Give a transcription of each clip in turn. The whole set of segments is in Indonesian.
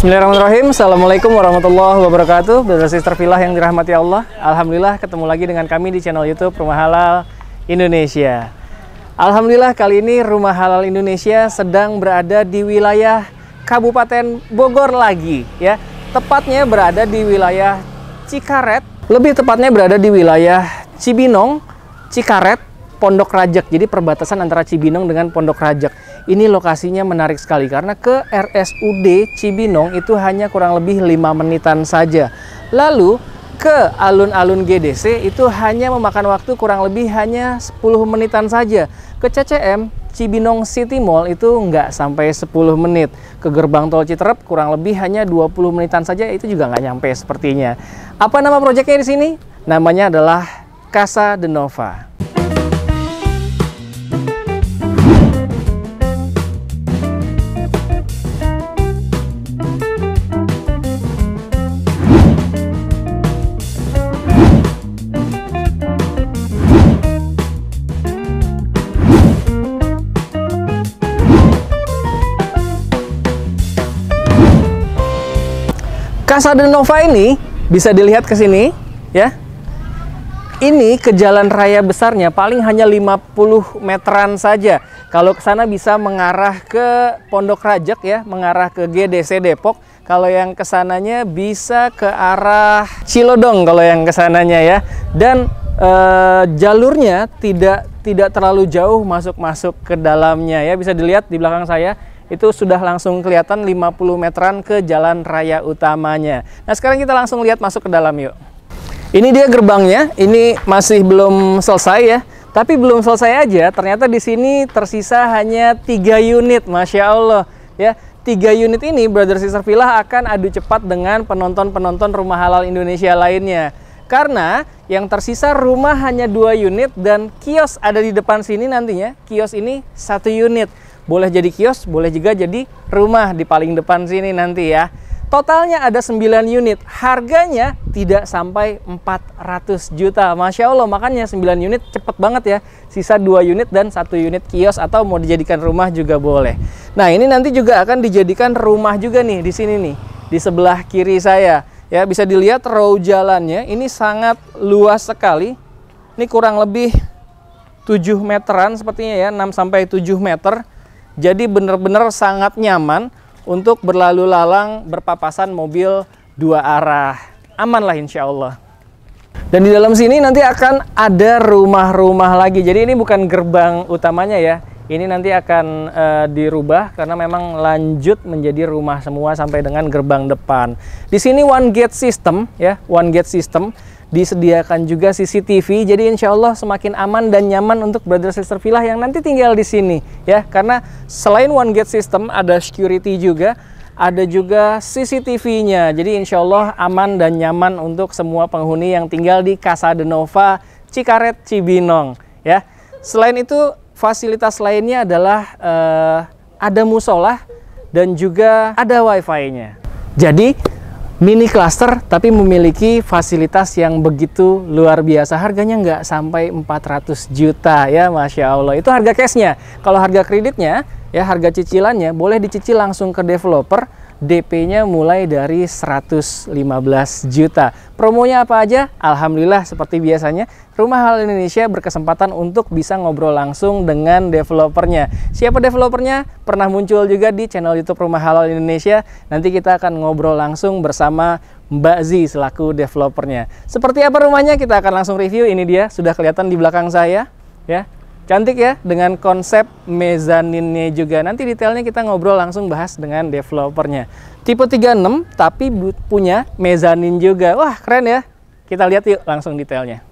Bismillahirrahmanirrahim. Assalamualaikum warahmatullahi wabarakatuh. Brother Sister Villa yang dirahmati Allah. Alhamdulillah ketemu lagi dengan kami di channel YouTube Rumah Halal Indonesia. Alhamdulillah kali ini Rumah Halal Indonesia sedang berada di wilayah Kabupaten Bogor lagi ya. Tepatnya berada di wilayah Cikaret, lebih tepatnya berada di wilayah Cibinong, Cikaret, Pondok Rajek. Jadi perbatasan antara Cibinong dengan Pondok Rajek. Ini lokasinya menarik sekali karena ke RSUD Cibinong itu hanya kurang lebih 5 menitan saja. Lalu ke alun-alun GDC itu hanya memakan waktu kurang lebih hanya 10 menitan saja. Ke CCM Cibinong City Mall itu nggak sampai 10 menit. Ke gerbang tol Citerep kurang lebih hanya 20 menitan saja, itu juga nggak nyampe sepertinya. Apa nama proyeknya di sini? Namanya adalah Casa de Nova. Casa de Nova ini bisa dilihat ke sini ya. Ini ke jalan raya besarnya paling hanya 50 meteran saja. Kalau ke sana bisa mengarah ke Pondok Rajek ya, mengarah ke GDC Depok. Kalau yang ke sananya bisa ke arah Cilodong kalau yang ke sananya ya. Dan jalurnya tidak terlalu jauh masuk ke dalamnya ya. Bisa dilihat di belakang saya. Itu sudah langsung kelihatan 50 meteran ke jalan raya utamanya. Nah sekarang kita langsung lihat masuk ke dalam yuk. Ini dia gerbangnya, ini masih belum selesai ya. Tapi belum selesai aja, ternyata di sini tersisa hanya 3 unit, Masya Allah. Ya, 3 unit ini Brother Sister Villa akan adu cepat dengan penonton-penonton Rumah Halal Indonesia lainnya. Karena yang tersisa rumah hanya 2 unit dan kios ada di depan sini nantinya. Kios ini 1 unit. Boleh jadi kios, boleh juga jadi rumah di paling depan sini nanti ya. Totalnya ada 9 unit. Harganya tidak sampai 400 juta. Masya Allah, makanya 9 unit cepet banget ya. Sisa 2 unit dan 1 unit kios atau mau dijadikan rumah juga boleh. Nah ini nanti juga akan dijadikan rumah juga nih di sini nih. Di sebelah kiri saya. Ya bisa dilihat row jalannya. Ini sangat luas sekali. Ini kurang lebih 7 meteran sepertinya ya. 6-7 meter. Jadi benar-benar sangat nyaman untuk berlalu lalang berpapasan mobil 2 arah. Aman lah insya Allah. Dan di dalam sini nanti akan ada rumah-rumah lagi. Jadi ini bukan gerbang utamanya ya. Ini nanti akan dirubah karena memang lanjut menjadi rumah semua sampai dengan gerbang depan. Di sini one gate system ya, one gate system. Disediakan juga CCTV, jadi insya Allah semakin aman dan nyaman untuk Brother Sister Villa yang nanti tinggal di sini ya. Karena selain one gate system ada security juga, ada juga CCTV-nya. Jadi insya Allah aman dan nyaman untuk semua penghuni yang tinggal di Casa de Nova Cikaret Cibinong ya. Selain itu fasilitas lainnya adalah ada musola dan juga ada wifi-nya. Jadi mini cluster tapi memiliki fasilitas yang begitu luar biasa. Harganya nggak sampai 400 juta ya, Masya Allah. Itu harga cashnya. Kalau harga kreditnya ya, harga cicilannya boleh dicicil langsung ke developer. DP-nya mulai dari 115 juta. Promonya apa aja? Alhamdulillah seperti biasanya Rumah Halal Indonesia berkesempatan untuk bisa ngobrol langsung dengan developernya. Siapa developernya? Pernah muncul juga di channel YouTube Rumah Halal Indonesia. Nanti kita akan ngobrol langsung bersama Mbak Zi selaku developernya. Seperti apa rumahnya? Kita akan langsung review. Ini dia sudah kelihatan di belakang saya ya. Cantik ya, dengan konsep mezaninnya juga. Nanti detailnya kita ngobrol langsung bahas dengan developernya. Tipe 36 tapi punya mezanin juga. Wah keren ya. Kita lihat yuk langsung detailnya.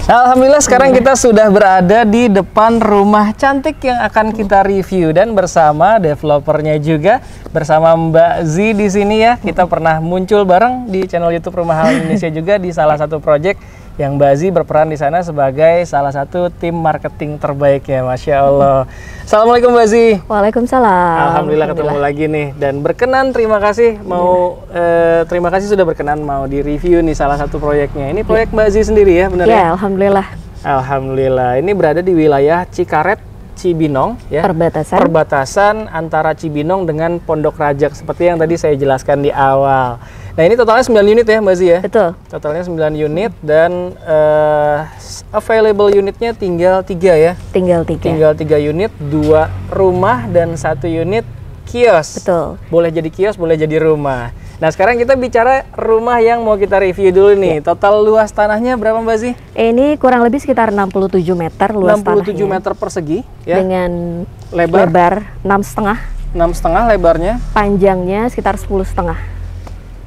Alhamdulillah sekarang kita sudah berada di depan rumah cantik yang akan kita review. Dan bersama developernya juga, bersama Mbak Zi di sini ya. Kita pernah muncul bareng di channel YouTube Rumah Halal Indonesia juga di salah satu project yang Mbak Zi berperan di sana sebagai salah satu tim marketing terbaik ya, Masya Allah. Assalamualaikum Mbak Zi. Waalaikumsalam. Alhamdulillah ketemu lagi nih dan berkenan, terima kasih terima kasih sudah berkenan mau di review nih salah satu proyeknya. Ini proyek Mbak Zi sendiri ya, benar ya? Alhamdulillah. Alhamdulillah. Ini berada di wilayah Cikaret, Cibinong ya. Perbatasan antara Cibinong dengan Pondok Rajak seperti yang tadi saya jelaskan di awal. Nah, ini totalnya 9 unit ya, Mbak Zi ya? Betul. Totalnya 9 unit dan available unitnya tinggal 3 ya? Tinggal 3. Tinggal 3 unit, 2 rumah dan 1 unit kios. Betul. Boleh jadi kios, boleh jadi rumah. Nah, sekarang kita bicara rumah yang mau kita review dulu nih. Ya. Total luas tanahnya berapa, Mbak Zi? Ini kurang lebih sekitar 67 meter luas 67 tanahnya. meter persegi ya. Dengan lebar 6,5. 6,5 lebarnya. Panjangnya sekitar 10,5.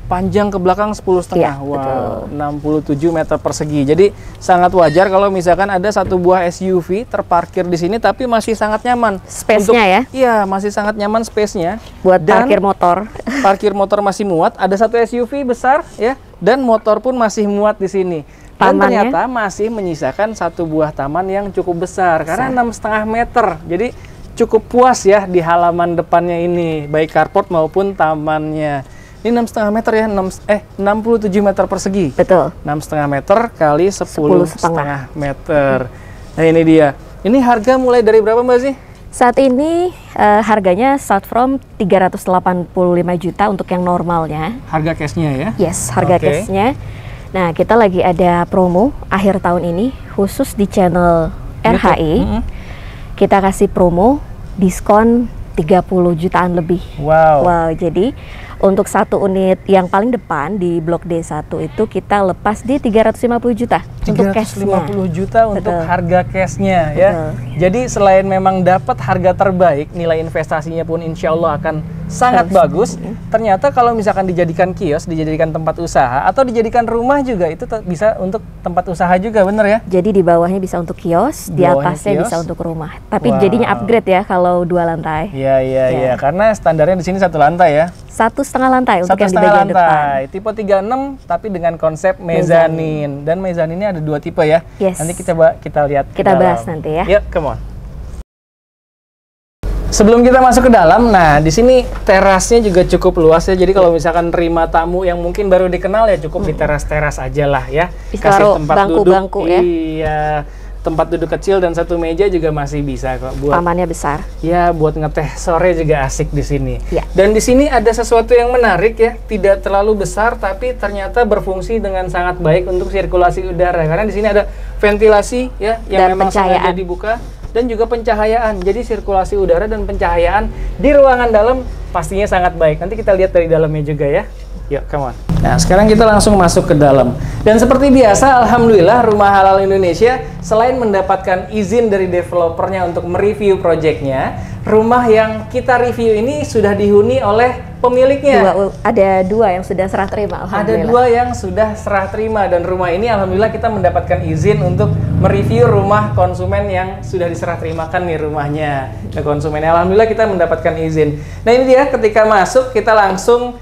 Panjang ke belakang 10,5. Ya, wow, betul. 67 meter persegi. Jadi sangat wajar kalau misalkan ada satu buah SUV terparkir di sini tapi masih sangat nyaman. Space-nya ya? Iya, masih sangat nyaman space-nya. Buat parkir motor. Parkir motor masih muat. Ada satu SUV besar ya, dan motor pun masih muat di sini. Dan ternyata masih menyisakan satu buah taman yang cukup besar karena 6,5 meter. Jadi cukup puas ya di halaman depannya ini, baik carport maupun tamannya. Ini 6,5 meter ya, 67 meter persegi. Betul. 6,5 meter kali 10,5 meter. Nah, ini dia. Ini harga mulai dari berapa, Mbak Zi? Saat ini harganya start from 385 juta untuk yang normalnya. Harga cashnya ya? Yes, harga cashnya. Nah, kita lagi ada promo akhir tahun ini khusus di channel RHI. Kita kasih promo diskon 30 jutaan lebih. Wow, jadi untuk satu unit yang paling depan di Blok D1 itu kita lepas di 350 juta untuk cashnya. 350 juta untuk harga cashnya ya. Jadi selain memang dapat harga terbaik, nilai investasinya pun insya Allah akan sangat bagus. Ternyata kalau misalkan dijadikan kios, dijadikan tempat usaha, atau dijadikan rumah juga, itu bisa untuk tempat usaha juga, bener ya? Jadi di bawahnya bisa untuk kios, di atasnya bisa untuk rumah. Tapi jadinya upgrade ya kalau 2 lantai. Iya, karena standarnya di sini 1 lantai ya. 1,5 lantai untuk yang di 1,5 bagian depan. Tipe 36 tapi dengan konsep mezanin. Dan mezaninnya ada 2 tipe ya. Yes. Nanti kita lihat. Kita bahas nanti ya. Yuk, come on. Sebelum kita masuk ke dalam, nah di sini terasnya juga cukup luas ya. Jadi kalau misalkan terima tamu yang mungkin baru dikenal ya cukup di teras-teras aja lah ya. Kasih tempat bangku-bangku ya. Iya. Tempat duduk kecil dan 1 meja juga masih bisa kok buat tamannya besar. Ya, buat ngeteh sore juga asik di sini. Ya. Dan di sini ada sesuatu yang menarik ya, tidak terlalu besar tapi ternyata berfungsi dengan sangat baik untuk sirkulasi udara karena di sini ada ventilasi ya yang memang sengaja dibuka dan juga pencahayaan. Jadi sirkulasi udara dan pencahayaan di ruangan dalam pastinya sangat baik. Nanti kita lihat dari dalamnya juga ya. Yuk, come on. Nah, sekarang kita langsung masuk ke dalam. Dan seperti biasa, alhamdulillah Rumah Halal Indonesia selain mendapatkan izin dari developernya untuk mereview proyeknya, rumah yang kita review ini sudah dihuni oleh pemiliknya. Ada 2 yang sudah serah terima, alhamdulillah. Ada 2 yang sudah serah terima dan rumah ini alhamdulillah kita mendapatkan izin untuk mereview rumah konsumen yang sudah diserah terimakan nih rumahnya ke konsumennya. Alhamdulillah kita mendapatkan izin. Nah, ini dia ketika masuk kita langsung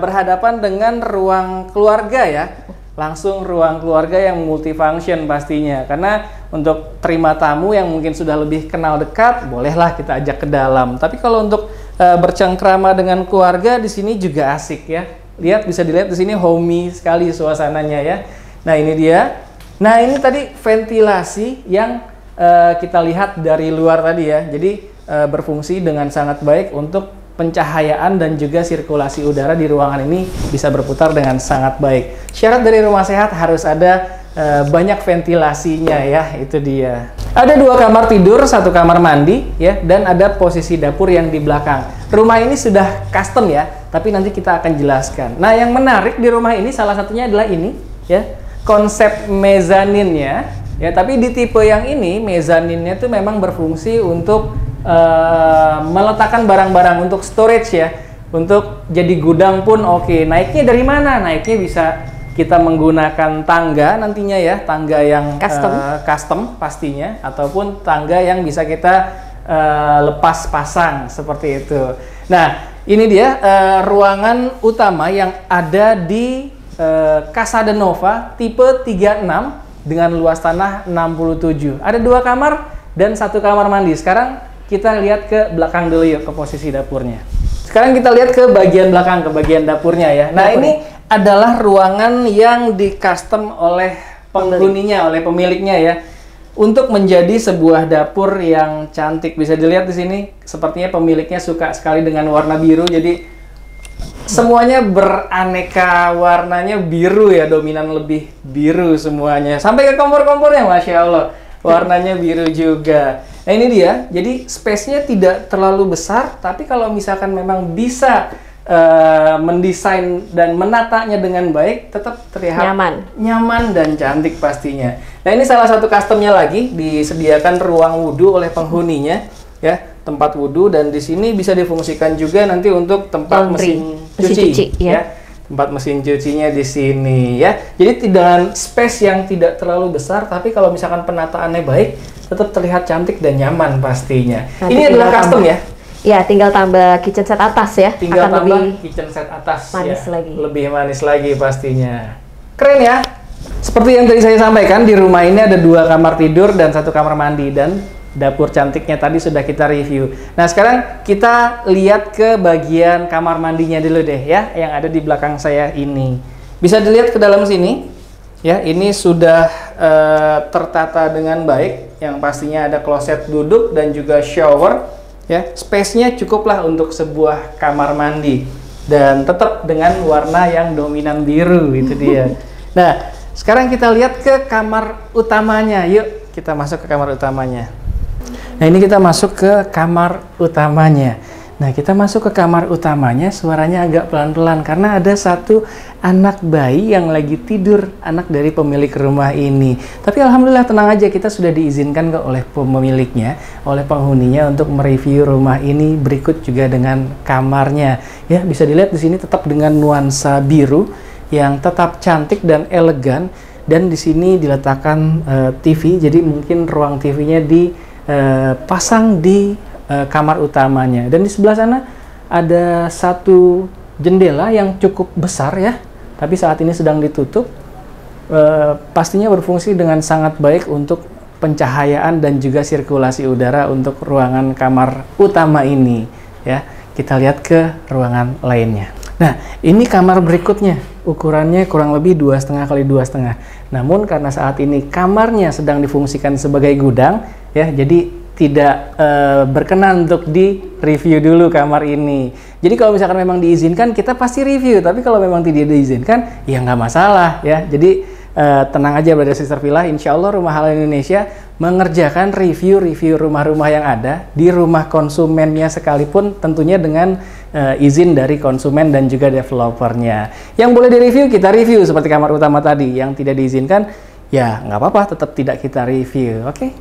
berhadapan dengan ruang keluarga ya, langsung ruang keluarga yang multifunction pastinya, karena untuk terima tamu yang mungkin sudah lebih kenal dekat, bolehlah kita ajak ke dalam. Tapi kalau untuk bercengkrama dengan keluarga di sini juga asik ya. Bisa dilihat di sini homey sekali suasananya ya. Nah, ini dia. Nah, ini tadi ventilasi yang kita lihat dari luar tadi ya. Jadi berfungsi dengan sangat baik untuk pencahayaan dan juga sirkulasi udara di ruangan ini bisa berputar dengan sangat baik. Syarat dari rumah sehat harus ada banyak ventilasinya ya, itu dia. Ada 2 kamar tidur, 1 kamar mandi ya, dan ada posisi dapur yang di belakang. Rumah ini sudah custom ya, tapi nanti kita akan jelaskan. Nah, yang menarik di rumah ini salah satunya adalah ini ya, konsep mezaninnya ya, tapi di tipe yang ini mezaninnya tuh memang berfungsi untuk meletakkan barang-barang untuk storage ya, untuk jadi gudang pun oke. Naiknya dari mana? Naiknya bisa kita menggunakan tangga nantinya ya, tangga yang custom pastinya, ataupun tangga yang bisa kita lepas pasang seperti itu. Nah, ini dia ruangan utama yang ada di Casa de Nova tipe 36 dengan luas tanah 67. Ada 2 kamar dan 1 kamar mandi. Sekarang kita lihat ke belakang dulu yuk, ke posisi dapurnya. Sekarang kita lihat ke bagian belakang, ke bagian dapurnya ya. Nah, ini adalah ruangan yang di custom oleh penghuninya, oleh pemiliknya ya. untuk menjadi sebuah dapur yang cantik. Bisa dilihat di sini, sepertinya pemiliknya suka sekali dengan warna biru. Jadi semuanya beraneka warnanya biru ya, dominan lebih biru semuanya. Sampai ke kompor-kompornya, Masya Allah, warnanya biru juga. Nah ini dia, jadi space-nya tidak terlalu besar, tapi kalau misalkan memang bisa mendesain dan menatanya dengan baik, tetap terlihat nyaman dan cantik pastinya. Nah ini salah satu customnya lagi, disediakan ruang wudhu oleh penghuninya, ya, tempat wudhu, dan di sini bisa difungsikan juga nanti untuk tempat mesin cuci, ya. Tempat mesin cucinya di sini, ya. Jadi dengan space yang tidak terlalu besar, tapi kalau misalkan penataannya baik, tetap terlihat cantik dan nyaman pastinya. Nanti ini adalah custom ya. Ya, tinggal tambah kitchen set atas ya. Tinggal akan tambah kitchen set atas manis ya. Lagi. Lebih manis lagi pastinya. Keren ya. Seperti yang tadi saya sampaikan, di rumah ini ada 2 kamar tidur dan 1 kamar mandi, dan dapur cantiknya tadi sudah kita review. Nah, sekarang kita lihat ke bagian kamar mandinya dulu deh ya, yang ada di belakang saya ini. Bisa dilihat ke dalam sini. Ya, ini sudah tertata dengan baik, yang pastinya ada kloset duduk dan juga shower. Ya, space-nya cukuplah untuk sebuah kamar mandi, dan tetap dengan warna yang dominan biru, itu dia. Nah, sekarang kita lihat ke kamar utamanya. Yuk, kita masuk ke kamar utamanya. Nah, ini kita masuk ke kamar utamanya. Nah, kita masuk ke kamar utamanya, suaranya agak pelan-pelan karena ada satu anak bayi yang lagi tidur, anak dari pemilik rumah ini. Tapi alhamdulillah tenang aja, kita sudah diizinkan kok oleh pemiliknya, oleh penghuninya untuk mereview rumah ini berikut juga dengan kamarnya. Ya, bisa dilihat di sini tetap dengan nuansa biru yang tetap cantik dan elegan, dan di sini diletakkan TV. Jadi mungkin ruang TV-nya dipasang di kamar utamanya, dan di sebelah sana ada satu jendela yang cukup besar ya, tapi saat ini sedang ditutup. Pastinya berfungsi dengan sangat baik untuk pencahayaan dan juga sirkulasi udara untuk ruangan kamar utama ini ya. Kita lihat ke ruangan lainnya. Nah, ini kamar berikutnya, ukurannya kurang lebih 2,5 kali 2,5. Namun karena saat ini kamarnya sedang difungsikan sebagai gudang ya, jadi tidak berkenan untuk di-review dulu kamar ini. Jadi kalau misalkan memang diizinkan, kita pasti review. Tapi kalau memang tidak diizinkan, ya nggak masalah ya. Jadi tenang aja Brother Sister Villa, insya Allah Rumah Halal Indonesia mengerjakan review rumah-rumah yang ada di rumah konsumennya sekalipun, tentunya dengan izin dari konsumen dan juga developernya. Yang boleh direview, kita review seperti kamar utama tadi. Yang tidak diizinkan, ya nggak apa-apa, tetap tidak kita review. Oke?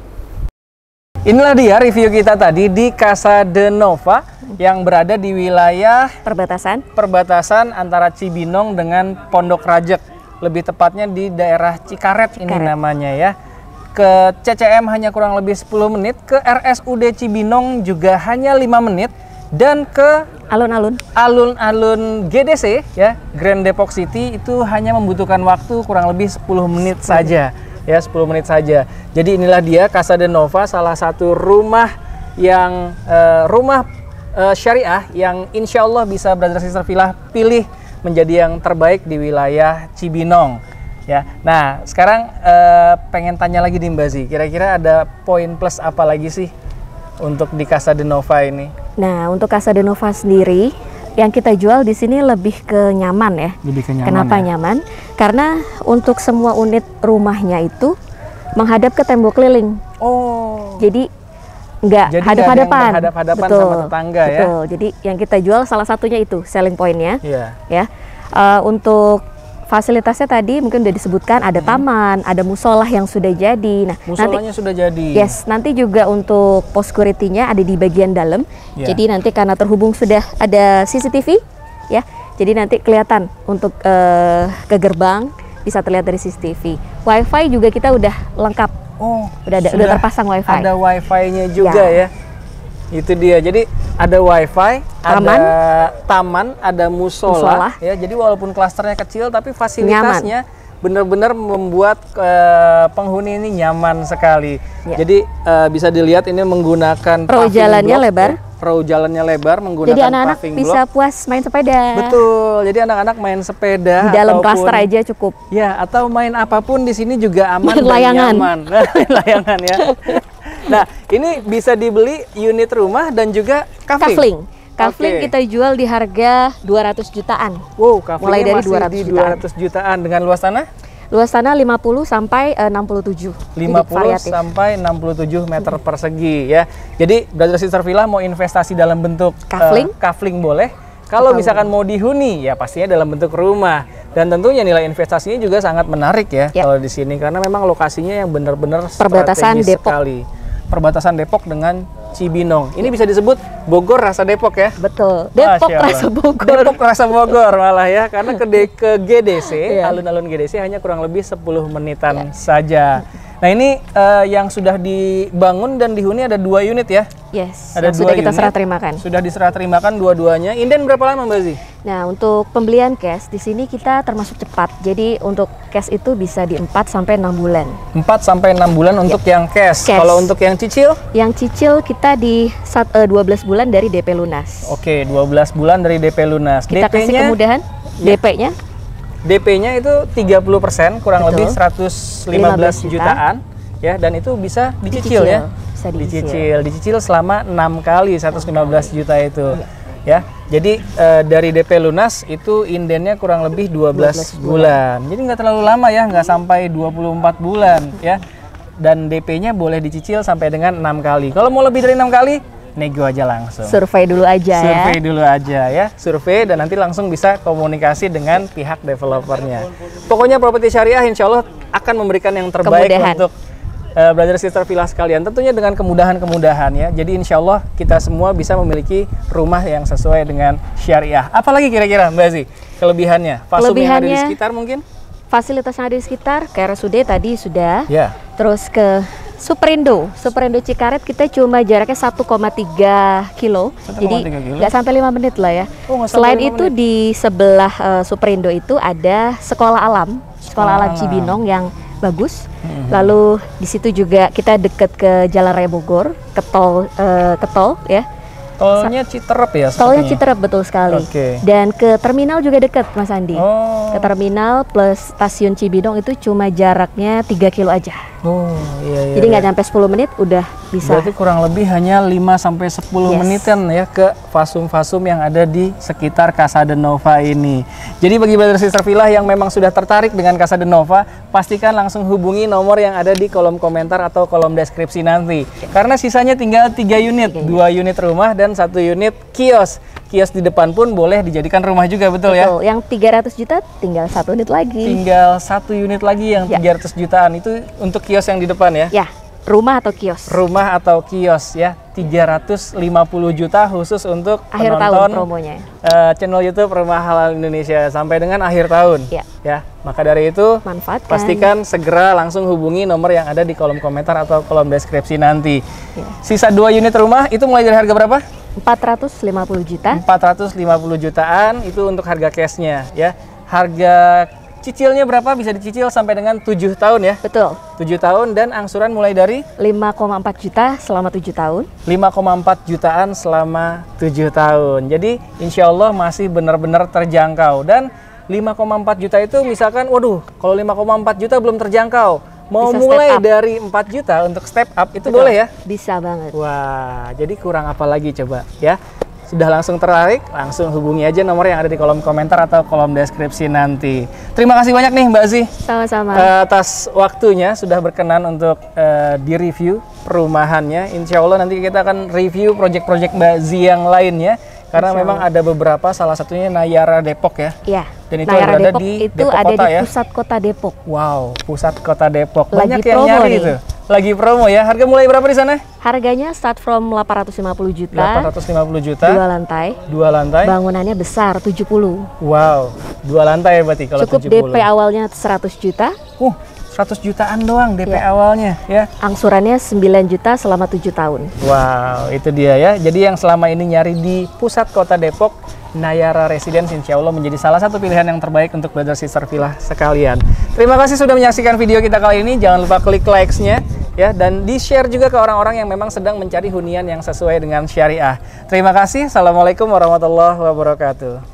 Inilah dia review kita tadi di Casa de Nova yang berada di wilayah perbatasan antara Cibinong dengan Pondok Rajek. Lebih tepatnya di daerah Cikaret ini namanya ya. Ke CCM hanya kurang lebih 10 menit, ke RSUD Cibinong juga hanya 5 menit, dan ke alun-alun GDC ya, Grand Depok City, itu hanya membutuhkan waktu kurang lebih 10 menit saja. Ya, 10 menit saja. Jadi inilah dia Casa de Nova, salah satu rumah yang syariah yang insya Allah bisa Brother Sister Villa pilih menjadi yang terbaik di wilayah Cibinong. Ya, nah sekarang pengen tanya lagi nih Mbak Zi, kira-kira ada poin plus apa lagi sih untuk di Casa de Nova ini? Nah, untuk Casa de Nova sendiri, yang kita jual di sini lebih ke nyaman ya. Lebih ke nyaman. Kenapa ya? Nyaman? Karena untuk semua unit rumahnya itu menghadap ke tembok keliling. Oh. Jadi nggak hadap-hadapan. Hadap-hadapan sama tetangga ya. Betul. Jadi yang kita jual salah satunya itu selling point-nya. Iya. Ya. Untuk fasilitasnya tadi mungkin udah disebutkan, ada taman, ada musolah yang sudah jadi. Nah, musolahnya sudah jadi. Yes, nanti juga untuk post security-nya ada di bagian dalam. Yeah. Jadi nanti karena terhubung sudah ada CCTV, ya. Jadi nanti kelihatan untuk ke gerbang bisa terlihat dari CCTV. WiFi juga kita udah lengkap. Oh, udah terpasang WiFi. Ada WiFi-nya juga ya. Itu dia. Jadi ada WiFi, ada taman, ada musola. Ya. Jadi walaupun klasternya kecil, tapi fasilitasnya benar-benar membuat penghuni ini nyaman sekali. Ya. Jadi bisa dilihat ini menggunakan jalannya lebar. row jalannya lebar menggunakan Jadi anak-anak paving bisa block. puas main sepeda. Betul. Jadi anak-anak main sepeda Di dalam ataupun, klaster aja cukup. ya, atau main apapun di sini juga aman Main dan layangan. nyaman. Main layangan ya. Nah, ini bisa dibeli unit rumah dan juga kafling. Kafling Oke. kita jual di harga 200 jutaan. Wow, kaflingnya Mulai dari masih 200 di jutaan. 200 jutaan dengan luas tanah Luas tanah 50 sampai 67. 50 Jadi variatif. sampai 67 meter persegi ya. Jadi Brother Sister Villa mau investasi dalam bentuk Kafling? kafling boleh. Kalau misalkan mau dihuni ya pastinya dalam bentuk rumah. Dan tentunya nilai investasinya juga sangat menarik ya, Ya. kalau di sini karena memang lokasinya yang benar-benar Perbatasan strategis Depok. sekali. Perbatasan Depok dengan Cibinong. Ini bisa disebut Bogor rasa Depok ya. Betul. Depok Masya Allah. rasa Bogor. Depok rasa Bogor malah ya, karena ke GDC, Iya. alun-alun GDC hanya kurang lebih 10 menitan saja. Nah ini yang sudah dibangun dan dihuni ada 2 unit ya. Yes. Ada Yang sudah 2 kita unit. serah terimakan. Sudah diserah terimakan dua-duanya. Inden berapa lama Mbak Zi? Nah, untuk pembelian cash di sini kita termasuk cepat. Jadi untuk cash itu bisa di 4 sampai 6 bulan. 4 sampai 6 bulan untuk yang cash. Cash. Kalau untuk yang cicil? Yang cicil kita di 12 bulan dari DP lunas. Oke, 12 bulan dari DP lunas. Kita kasih DP-nya kemudahan. DP-nya DP-nya itu 30%, kurang Betul. lebih 115 jutaan ya, dan itu bisa dicicil ya. Bisa dicicil. Dicicil selama 6 kali 115 juta itu. Ya. Jadi dari DP lunas itu indennya kurang lebih 12 bulan. Jadi nggak terlalu lama ya, nggak sampai 24 bulan ya. Dan DP-nya boleh dicicil sampai dengan 6 kali. Kalau mau lebih dari 6 kali, nego aja langsung. Survei dulu aja Survei ya. dulu aja ya, survei dan nanti langsung bisa komunikasi dengan pihak developernya. Pokoknya properti syariah insya Allah akan memberikan yang terbaik Kemudahan. untuk brother sister villa sekalian. Tentunya dengan kemudahan-kemudahan ya. Jadi insya Allah kita semua bisa memiliki rumah yang sesuai dengan syariah. Apalagi kira-kira Mbak Zi kelebihannya? Fasum yang ada di Kelebihannya- sekitar mungkin? Fasilitas yang ada di sekitar, kayak RSUD tadi sudah. Ya. Terus ke Superindo Cikaret kita cuma jaraknya 1,3 kilo. 1,3 Jadi kilo. nggak sampai 5 menit lah ya. Oh, nggak sampai Selain 5 itu menit. di sebelah Superindo itu ada Sekolah Alam Alam. Cibinong yang bagus. Lalu di situ juga kita deket ke Jalan Raya Bogor, ke tol ya. Tolnya Citerep ya? Tolnya sepertinya? Citerep betul sekali. Oke. Dan ke terminal juga deket Mas Andi. Oh. Ke terminal plus stasiun Cibinong itu cuma jaraknya 3 kilo aja. Oh, iya. Jadi nggak nyampe 10 menit udah bisa. Berarti kurang lebih hanya 5 sampai 10 Yes. menitan ya ke fasum-fasum yang ada di sekitar Casa de Nova ini. Jadi bagi brother sister villa yang memang sudah tertarik dengan Casa de Nova, pastikan langsung hubungi nomor yang ada di kolom komentar atau kolom deskripsi nanti. Karena sisanya tinggal 3 unit, 2 unit rumah dan 1 unit kios. Kios di depan pun boleh dijadikan rumah juga, betul ya? Betul. Yang 300 juta tinggal 1 unit lagi. Tinggal 1 unit lagi yang Ya. 300 jutaan itu untuk kios yang di depan ya? Ya, rumah atau kios. Rumah atau kios ya, 350 juta khusus untuk Akhir tahun penonton promonya. channel YouTube Rumah Halal Indonesia sampai dengan akhir tahun. Ya. Ya, maka dari itu Manfaatkan. pastikan segera langsung hubungi nomor yang ada di kolom komentar atau kolom deskripsi nanti. Ya. Sisa 2 unit rumah itu mulai dari harga berapa? 450 juta. 450 jutaan itu untuk harga cashnya ya. Harga cicilnya berapa? Bisa dicicil sampai dengan 7 tahun ya. Betul. 7 tahun dan angsuran mulai dari 5,4 juta selama 7 tahun. 5,4 jutaan selama 7 tahun. Jadi insya Allah masih benar-benar terjangkau. Dan 5,4 juta itu misalkan, waduh kalau 5,4 juta belum terjangkau. Mau Bisa mulai step up. dari 4 juta untuk step up itu Betul. boleh ya? Bisa banget. Wah, jadi kurang apa lagi coba ya? Sudah langsung tertarik, langsung hubungi aja nomor yang ada di kolom komentar atau kolom deskripsi nanti. Terima kasih banyak nih Mbak Zi Sama-sama. atas waktunya sudah berkenan untuk direview perumahannya. Insya Allah nanti kita akan review project-project Mbak Zi yang lainnya. Karena Insya memang ada beberapa, salah satunya Nayara Depok ya. Ya. Dan itu Nayara berada Depok di itu Depok ada Kota di ya? pusat kota Depok. Wow, pusat kota Depok. Lagi Banyak yang promo nyari nih. itu. Lagi promo ya. Harga mulai berapa di sana? Harganya start from 850 juta. 850 juta. 2 lantai. 2 lantai. Bangunannya besar 70. Wow, 2 lantai berarti kalau Cukup 70. DP awalnya 100 juta. 100 jutaan doang DP Ya. awalnya ya. Angsurannya 9 juta selama 7 tahun. Wow, itu dia ya. Jadi yang selama ini nyari di pusat kota Depok, Nayara Residence insya Allah menjadi salah satu pilihan yang terbaik untuk brother sister villa sekalian. Terima kasih sudah menyaksikan video kita kali ini. Jangan lupa klik likes-nya, ya, dan di-share juga ke orang-orang yang memang sedang mencari hunian yang sesuai dengan syariah. Terima kasih. Assalamualaikum warahmatullahi wabarakatuh.